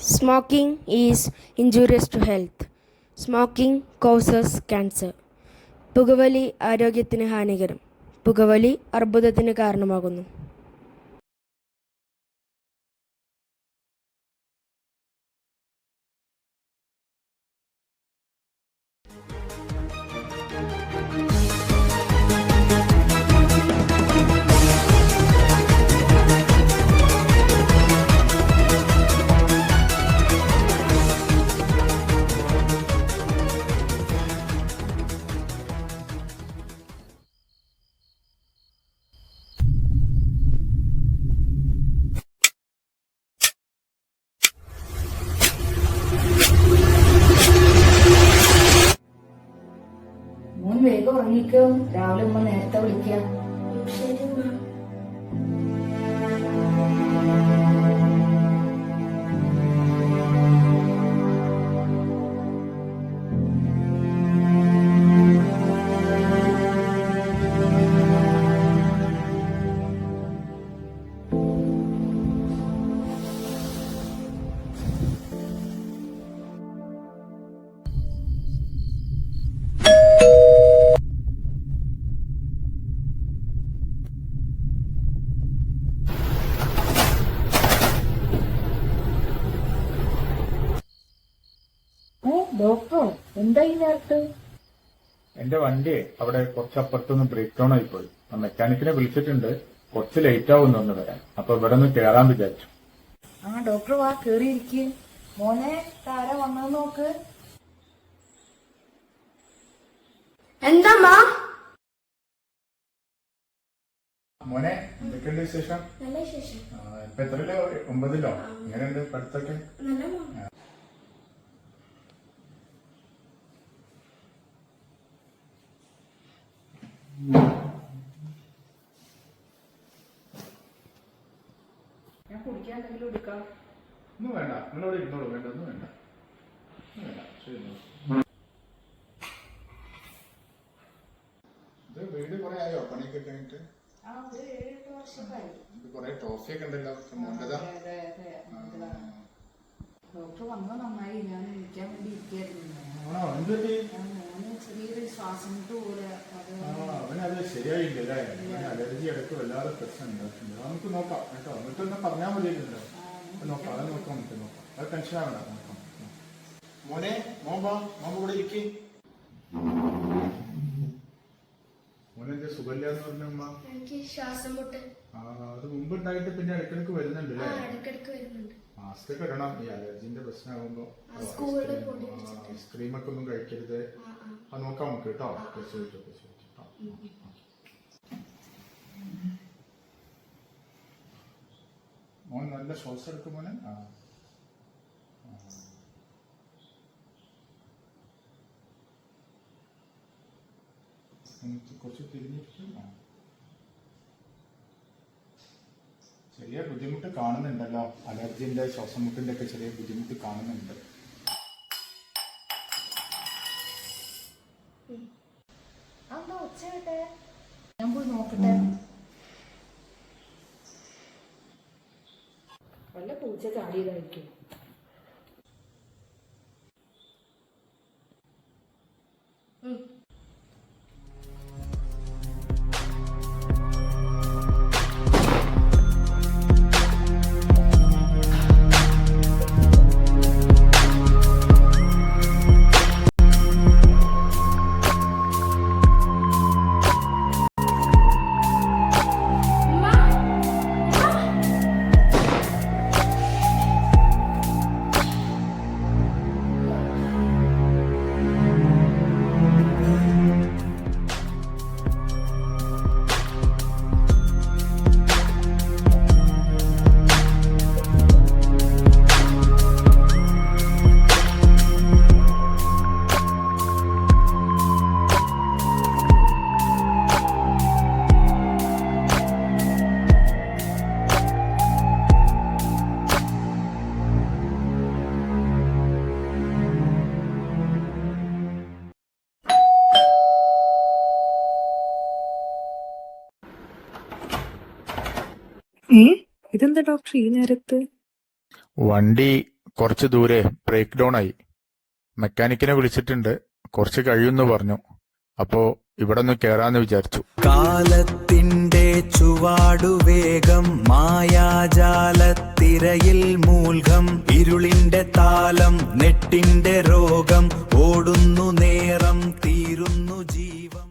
Smoking is injurious to health. Smoking causes cancer. പുകവലി ആരോഗ്യത്തിന് ഹാനികരം. പുകവലി അർബുദത്തിന് കാരണമാകുന്നു. മോൻ വേഗം ഉറങ്ങിക്കോ, രാവിലെ ഉമ്മ നേരത്തെ വിളിക്കാം. ഡോക്ടറോ, എന്താ ഈ നേരത്ത്? എന്റെ വണ്ടി അവിടെ കുറച്ചപ്പുറത്തുനിന്ന് ബ്രേക്ക് ഡൗൺ ആയിപ്പോയി. മെക്കാനിക്കിനെ വിളിച്ചിട്ടുണ്ട്, കുറച്ച് ലേറ്റ് ആവുന്നു ഒന്ന് വരാൻ. അപ്പൊ ഇവിടെ നിന്ന് കയറാൻ വിചാരിച്ചു. ഡോക്ടർ വാ, കേറിയിരിക്കും. മോനെ, താര വന്നത് നോക്ക്. എന്താ മോനെ, എന്തൊക്കെയുണ്ട് വിശേഷം? ഇപ്പൊ എത്രയിലോ? 9ലോ? എങ്ങനെയുണ്ട് പഠിത്തൊക്കെ? ഞാൻ കുടിക്കാൻ എന്തെങ്കിലും എടുക്കാം? ഒന്നും വേണ്ട, നിങ്ങളോട് ഇരുന്നോളൂ. വേണ്ട, ഒന്നും വേണ്ട. ശരി. ഇത് വീട് കുറെ ആയോ പണിയൊക്കെ കഴിഞ്ഞിട്ട്? ഒരു 7-8 വർഷമായി. കുറെ ട്രോഫിയൊക്കെ ഉണ്ടല്ലോ മോന്റെതാ. ഡോക്ടർ വന്നത് നന്നായി. ഞാൻ വിളിക്കാൻ വേണ്ടി ഇരിക്കായിരുന്നു. മോന് ചെറിയൊരു ശ്വാസം മുട്ട് പോലെ. അവനത് ശരിയായില്ലേ? അലർജി ഇടയ്ക്ക് വല്ലാതെ പ്രശ്നം ഉണ്ടായിട്ടുണ്ട്. നമുക്ക് നോക്കാം കേട്ടോ. എന്നിട്ടൊന്ന് പറഞ്ഞാൽ മതിയല്ലോ. നോക്കാം, അത് നോക്കാം, നമുക്ക് നോക്കാം. അത് ടെൻഷൻ ആവണ്ട, നോക്കാം. മോനെ, മോൻ ഇവിടെ ഇരിക്കേ. മോനെന്താ സുഖമില്ലാന്ന് പറഞ്ഞമ്മ? എനിക്ക് ശ്വാസം മുട്ട്. അത് മുമ്പ് ഉണ്ടായിട്ട് പിന്നെ ഇടയ്ക്കിടയ്ക്ക് വരുന്നുണ്ട് അല്ലേ? ഇടയ്ക്കിടയ്ക്ക് വരുന്നുണ്ട്. മാസ്ക് ഒക്കെ ഇടണം. ഈ അലർജിന്റെ പ്രശ്നമാകുമ്പോ ഐസ്ക്രീമൊക്കെ ഒന്നും കഴിക്കരുത്. അത് നോക്കാം നമുക്ക് കേട്ടോ. മോൻ നല്ല ശ്വാസം എടുക്കും മോനെ. കുറച്ച് തിരിഞ്ഞിരിക്കും. ചെറിയ ബുദ്ധിമുട്ട് കാണുന്നുണ്ടല്ലോ. അലർജിന്റെ ശ്വാസം മുട്ടിന്റെ ഒക്കെ ചെറിയ ബുദ്ധിമുട്ട് കാണുന്നുണ്ട്. എന്താ ഒച്ച കേട്ടെ? ഞാൻ പോയി നോക്കട്ടെ. വല്ല പൂച്ച ചാടിയതായിരിക്കും. ഇതെന്താ ഡോക്ടർ ഈ നേരത്ത്? വണ്ടി കുറച്ച് ദൂരെ ബ്രേക്ക് ഡൗൺ ആയി. മെക്കാനിക്കിനെ വിളിച്ചിട്ടുണ്ട്, കുറച്ച് കഴിയുമെന്ന് പറഞ്ഞു. അപ്പോ ഇവിടെ ഒന്ന് കേറാന്ന് വിചാരിച്ചു. കാലത്തിന്റെ ചുവാടുവേഗം മായാജാലത്തിരയിൽ മൂൽഘം ഇരുളിന്റെ താളം നെട്ടിന്റെ രോഗം ഓടുന്നു നേരം തീരുന്നു ജീവം.